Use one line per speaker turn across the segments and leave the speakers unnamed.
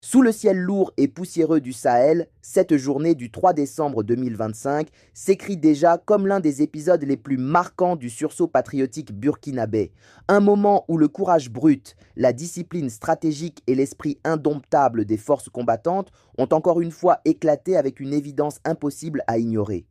Sous le ciel lourd et poussiéreux du Sahel, cette journée du 3 décembre 2025 s'écrit déjà comme l'un des épisodes les plus marquants du sursaut patriotique burkinabé. Un moment où le courage brut, la discipline stratégique et l'esprit indomptable des forces combattantes ont encore une fois éclaté avec une évidence impossible à ignorer.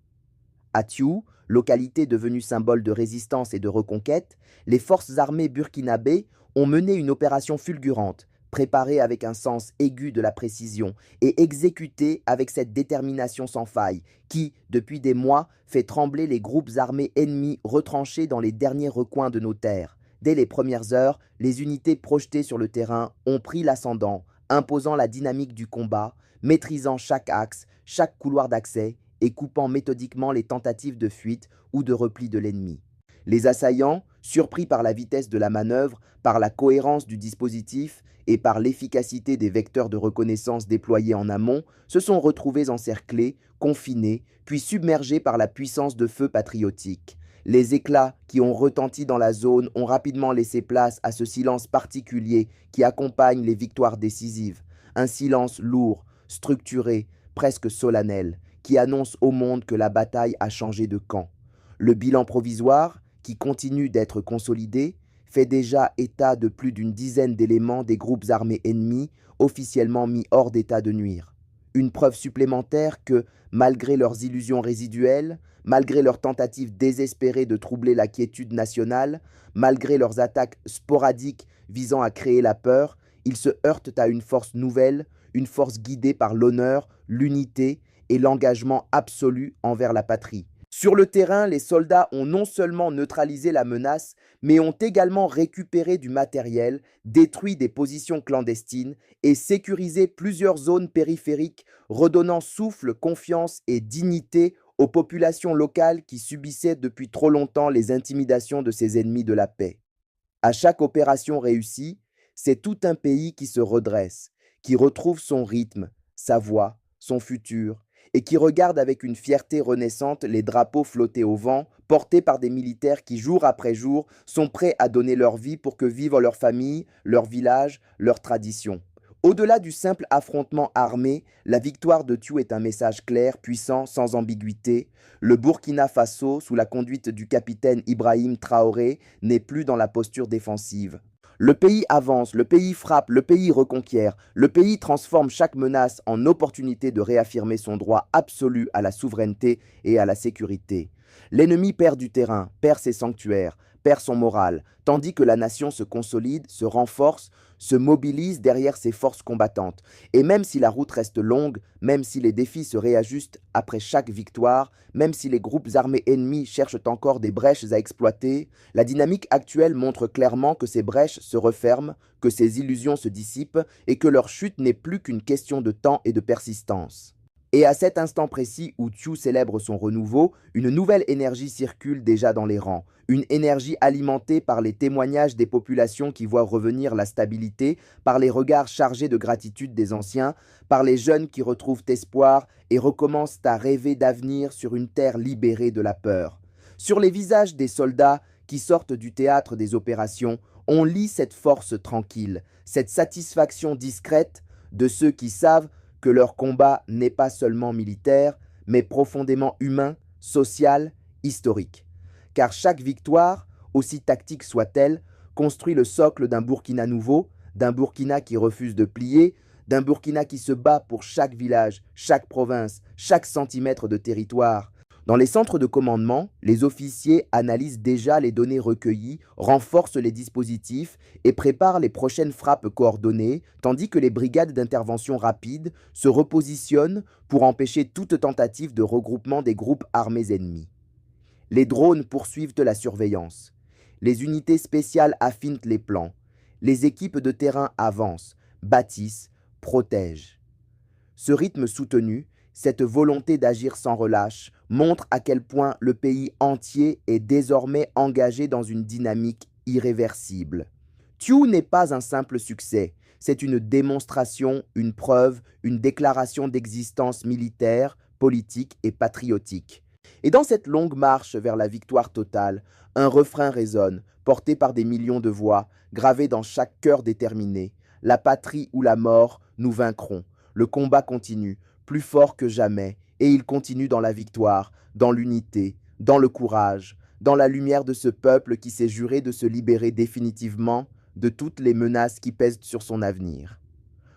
À Thiou, localité devenue symbole de résistance et de reconquête, les forces armées burkinabées ont mené une opération fulgurante, préparée avec un sens aigu de la précision et exécutée avec cette détermination sans faille qui, depuis des mois, fait trembler les groupes armés ennemis retranchés dans les derniers recoins de nos terres. Dès les premières heures, les unités projetées sur le terrain ont pris l'ascendant, imposant la dynamique du combat, maîtrisant chaque axe, chaque couloir d'accès et coupant méthodiquement les tentatives de fuite ou de repli de l'ennemi. Les assaillants, surpris par la vitesse de la manœuvre, par la cohérence du dispositif et par l'efficacité des vecteurs de reconnaissance déployés en amont, se sont retrouvés encerclés, confinés, puis submergés par la puissance de feu patriotique. Les éclats qui ont retenti dans la zone ont rapidement laissé place à ce silence particulier qui accompagne les victoires décisives. Un silence lourd, structuré, presque solennel, qui annonce au monde que la bataille a changé de camp. Le bilan provisoire, qui continue d'être consolidé, fait déjà état de plus d'une dizaine d'éléments des groupes armés ennemis officiellement mis hors d'état de nuire. Une preuve supplémentaire que, malgré leurs illusions résiduelles, malgré leurs tentatives désespérées de troubler la quiétude nationale, malgré leurs attaques sporadiques visant à créer la peur, ils se heurtent à une force nouvelle, une force guidée par l'honneur, l'unité et l'engagement absolu envers la patrie. Sur le terrain, les soldats ont non seulement neutralisé la menace, mais ont également récupéré du matériel, détruit des positions clandestines et sécurisé plusieurs zones périphériques, redonnant souffle, confiance et dignité aux populations locales qui subissaient depuis trop longtemps les intimidations de ces ennemis de la paix. À chaque opération réussie, c'est tout un pays qui se redresse, qui retrouve son rythme, sa voix, son futur, et qui regarde avec une fierté renaissante les drapeaux flotter au vent, portés par des militaires qui, jour après jour, sont prêts à donner leur vie pour que vivent leur famille, leur village, leur tradition. Au-delà du simple affrontement armé, la victoire de Thiou est un message clair, puissant, sans ambiguïté. Le Burkina Faso, sous la conduite du capitaine Ibrahim Traoré, n'est plus dans la posture défensive. Le pays avance, le pays frappe, le pays reconquiert, le pays transforme chaque menace en opportunité de réaffirmer son droit absolu à la souveraineté et à la sécurité. L'ennemi perd du terrain, perd ses sanctuaires, perd son moral, tandis que la nation se consolide, se renforce, se mobilise derrière ses forces combattantes. Et même si la route reste longue, même si les défis se réajustent après chaque victoire, même si les groupes armés ennemis cherchent encore des brèches à exploiter, la dynamique actuelle montre clairement que ces brèches se referment, que ces illusions se dissipent et que leur chute n'est plus qu'une question de temps et de persistance. Et à cet instant précis où Thiou célèbre son renouveau, une nouvelle énergie circule déjà dans les rangs. Une énergie alimentée par les témoignages des populations qui voient revenir la stabilité, par les regards chargés de gratitude des anciens, par les jeunes qui retrouvent espoir et recommencent à rêver d'avenir sur une terre libérée de la peur. Sur les visages des soldats qui sortent du théâtre des opérations, on lit cette force tranquille, cette satisfaction discrète de ceux qui savent que leur combat n'est pas seulement militaire, mais profondément humain, social, historique. Car chaque victoire, aussi tactique soit-elle, construit le socle d'un Burkina nouveau, d'un Burkina qui refuse de plier, d'un Burkina qui se bat pour chaque village, chaque province, chaque centimètre de territoire. Dans les centres de commandement, les officiers analysent déjà les données recueillies, renforcent les dispositifs et préparent les prochaines frappes coordonnées, tandis que les brigades d'intervention rapide se repositionnent pour empêcher toute tentative de regroupement des groupes armés ennemis. Les drones poursuivent la surveillance. Les unités spéciales affinent les plans. Les équipes de terrain avancent, bâtissent, protègent. Ce rythme soutenu, cette volonté d'agir sans relâche, montre à quel point le pays entier est désormais engagé dans une dynamique irréversible. Thiou n'est pas un simple succès, c'est une démonstration, une preuve, une déclaration d'existence militaire, politique et patriotique. Et dans cette longue marche vers la victoire totale, un refrain résonne, porté par des millions de voix, gravé dans chaque cœur déterminé. La patrie ou la mort, nous vaincrons. Le combat continue, plus fort que jamais, et il continue dans la victoire, dans l'unité, dans le courage, dans la lumière de ce peuple qui s'est juré de se libérer définitivement de toutes les menaces qui pèsent sur son avenir.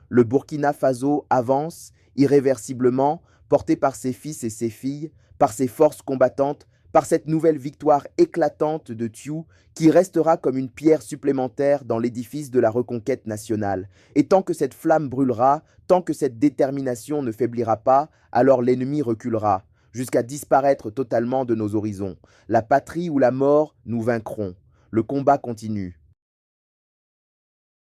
Le Burkina Faso avance, irréversiblement, porté par ses fils et ses filles, par ses forces combattantes, par cette nouvelle victoire éclatante de Thiou qui restera comme une pierre supplémentaire dans l'édifice de la reconquête nationale. Et tant que cette flamme brûlera, tant que cette détermination ne faiblira pas, alors l'ennemi reculera, jusqu'à disparaître totalement de nos horizons. La patrie ou la mort, nous vaincrons. Le combat continue.